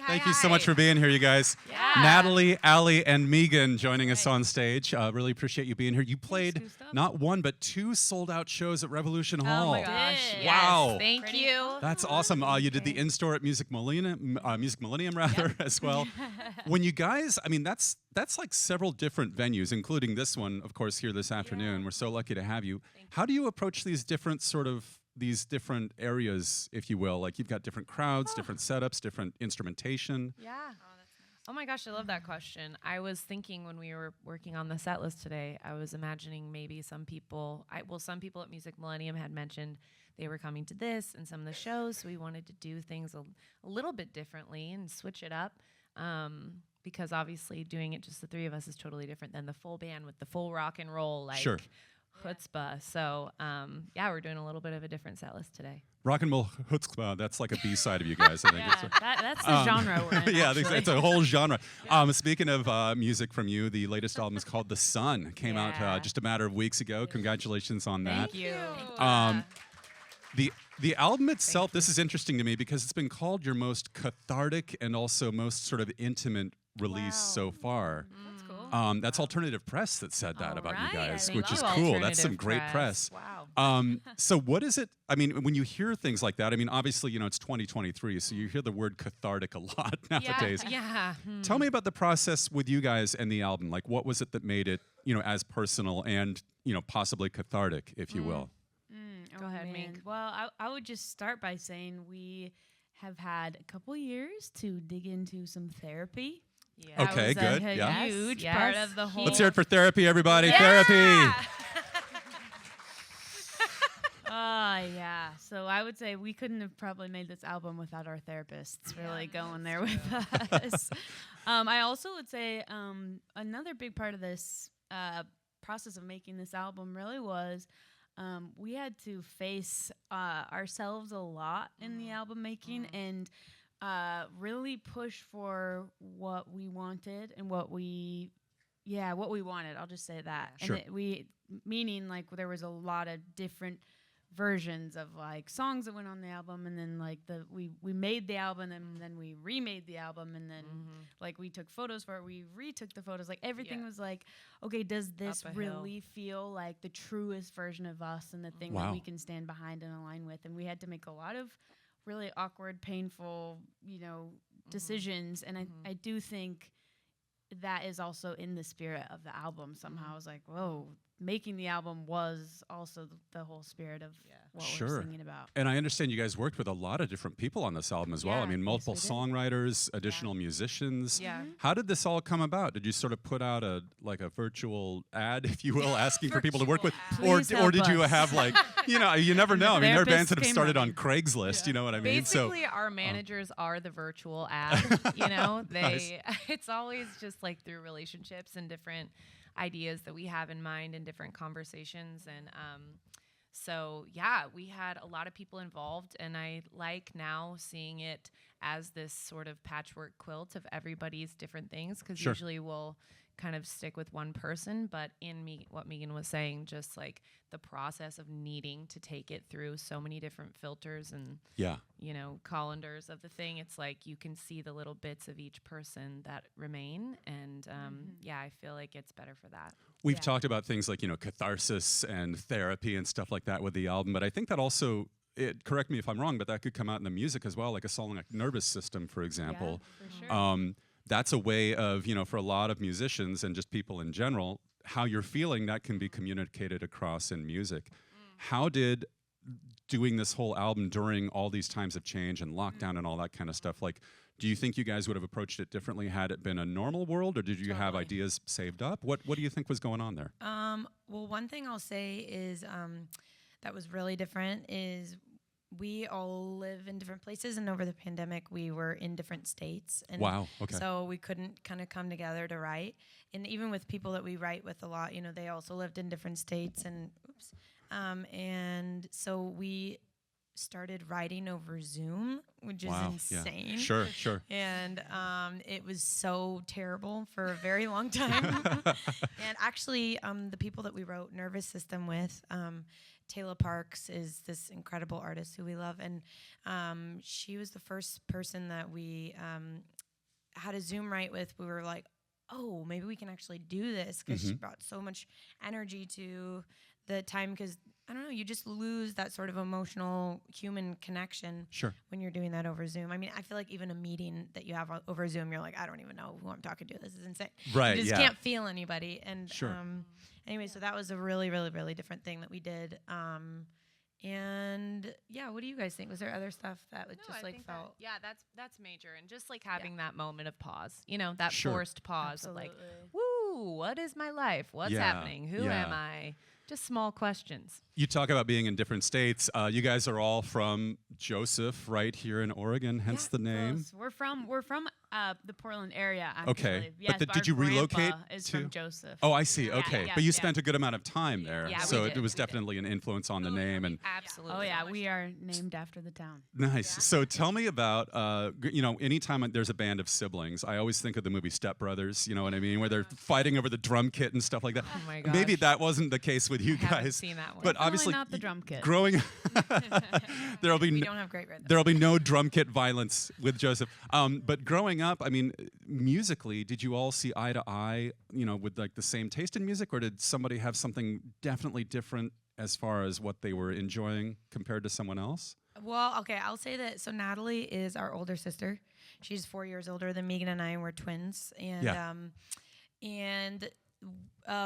Thank you so much for being here, you guys. Yeah. Natalie, Allie, and Megan joining us on stage. Really appreciate you being here. You played Gustav. not one, but 2 sold-out shows at Revolution Hall. Oh my gosh! Wow. Yes, thank you. That's awesome. You did the in-store at Music Millennium, as well. When you guys, I mean, that's like several different venues, including this one, of course, here this afternoon. We're so lucky to have you. How do you approach these different areas, if you will? Like you've got different crowds, different setups, different instrumentation. Yeah. Oh my gosh, I love that question. I was thinking when we were working on the set list today, I was imagining maybe some people at Music Millennium had mentioned they were coming to this and some of the shows, so we wanted to do things a little bit differently and switch it up. Because obviously doing it just the 3 of us is totally different than the full band with the full rock and roll, like chutzpah. So yeah, we're doing a little bit of a different set list today. Rock and roll chutzpah, that's like a B-side of you guys, I think. That's the genre we're in. Yeah, it's a whole genre. Speaking of music from you, the latest album is called The Sun. Came out just a matter of weeks ago. Congratulations on that. Thank you. The album itself, this is interesting to me because it's been called your most cathartic and also most sort of intimate release so far. That's cool. That's Alternative Press that said that about you guys, I which is love cool. That's some Alternative great press. Wow. So what is it? I mean, when you hear things like that, I mean, obviously, it's 2023, so you hear the word cathartic a lot nowadays. Yeah. Tell me about the process with you guys and the album. Like, what was it that made it, as personal and, possibly cathartic, if you will? Go ahead, Mink. Well, I would just start by saying we have had a couple years to dig into some therapy. Yeah. Okay, good. A Yeah. huge part of the whole. Let's hear it for therapy, everybody. Yeah! Therapy. Yeah. So I would say we couldn't have probably made this album without our therapists really going there with us. I also would say another big part of this process of making this album really was we had to face ourselves a lot in the album making and really push for what we wanted and what we wanted. I'll just say that. Sure. And meaning like there was a lot of different versions of like songs that went on the album, and then like we made the album and then we remade the album, and then like we took photos for it, we retook the photos, like everything was like, okay, does this really feel like the truest version of us and the thing that we can stand behind and align with? And we had to make a lot of really awkward, painful, decisions, and I do think that is also in the spirit of the album somehow. I was like, whoa, making the album was also the whole spirit of what we're singing about. And I understand you guys worked with a lot of different people on this album as well. I mean, multiple songwriters, additional musicians. Yeah. How did this all come about? Did you sort of put out a virtual ad, if you will, asking for people to work with? Or did you have like, you never know. I mean, there are bands that have started on Craigslist, you know what I mean? Basically, our managers are the virtual ad, it's always just like through relationships and different ideas that we have in mind and different conversations. And so, we had a lot of people involved, and I like now seeing it as this sort of patchwork quilt of everybody's different things, because usually we'll kind of stick with one person, but what Megan was saying, just like the process of needing to take it through so many different filters and colanders of the thing, it's like you can see the little bits of each person that remain, and I feel like it's better for that. We've talked about things like catharsis and therapy and stuff like that with the album, but I think that also, correct me if I'm wrong, but that could come out in the music as well, like a song like Nervous System, for example. Yeah, for sure. That's a way of, for a lot of musicians and just people in general, how you're feeling, that can be communicated across in music. How did doing this whole album during all these times of change and lockdown and all that kind of stuff, like, do you think you guys would have approached it differently had it been a normal world, or did you have ideas saved up? What do you think was going on there? Well, one thing I'll say is that was really different is we all live in different places, and over the pandemic, we were in different states. And so we couldn't kind of come together to write. And even with people that we write with a lot, they also lived in different states. And so we started writing over Zoom, which is insane. Yeah. Sure. And it was so terrible for a very long time. And actually, the people that we wrote Nervous System with, Taylor Parks is this incredible artist who we love, and she was the first person that we had a Zoom write with. We were like, oh, maybe we can actually do this, because she brought so much energy to the time, because I don't know, you just lose that sort of emotional human connection when you're doing that over Zoom. I mean, I feel like even a meeting that you have over Zoom, you're like, I don't even know who I'm talking to. This is insane. Right, you just can't feel anybody. And anyway, so that was a really, really, really different thing that we did. And yeah, what do you guys think? Was there other stuff that was just like felt? That's major, and just like having that moment of pause, you know, that forced pause of like, woo, what is my life? What's happening? Who am I? Just small questions. You talk about being in different states. You guys are all from Joseph, right here in Oregon, hence the name. We're from the Portland area, actually. Okay, yes, but did you relocate is to? from Joseph. Oh, I see. Okay, but you spent a good amount of time there, Yeah, so we did, it was definitely an influence on the name. And absolutely. Oh yeah, we are named after the town. nice. So tell me about you know, anytime there's a band of siblings, I always think of the movie Step Brothers. You know what I mean, where they're fighting over the drum kit and stuff like that. Oh my gosh. Maybe that wasn't the case with you I haven't guys. seen that one. But obviously, not the drum kit. Growing, there'll be We don't have great rhythm. there'll be no drum kit violence with Joseph. But growing up, I mean, musically, did you all see eye to eye, you know, with like the same taste in music, or did somebody have something definitely different as far as what they were enjoying compared to someone else? Well, okay, I'll say that. So Natalie is our older sister. She's 4 years older than Megan and I, and we're twins. And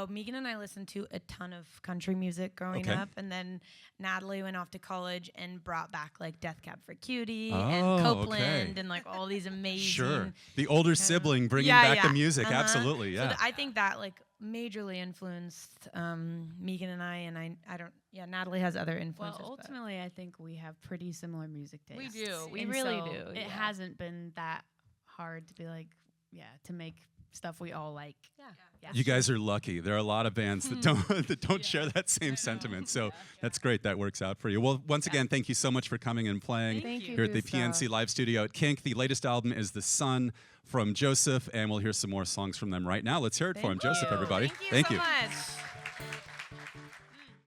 Megan and I listened to a ton of country music growing up, and then Natalie went off to college and brought back like Death Cab for Cutie and Copeland and like all these amazing. The older sibling bringing back the music, absolutely, So I think that like majorly influenced Megan and I don't. Yeah, Natalie has other influences. Well, ultimately, I think we have pretty similar music tastes. We do. We And really so do. It hasn't been that hard to be like, to make stuff we all like. Yeah. You guys are lucky. There are a lot of bands that don't share that same sentiment. So that's great. That works out for you. Well, once again, thank you so much for coming and playing Thank you, here at the Gustav. PNC Live Studio at KINK. The latest album is The Sun from Joseph, and we'll hear some more songs from them right now. Let's hear it for him. Joseph, everybody. Thank you so much.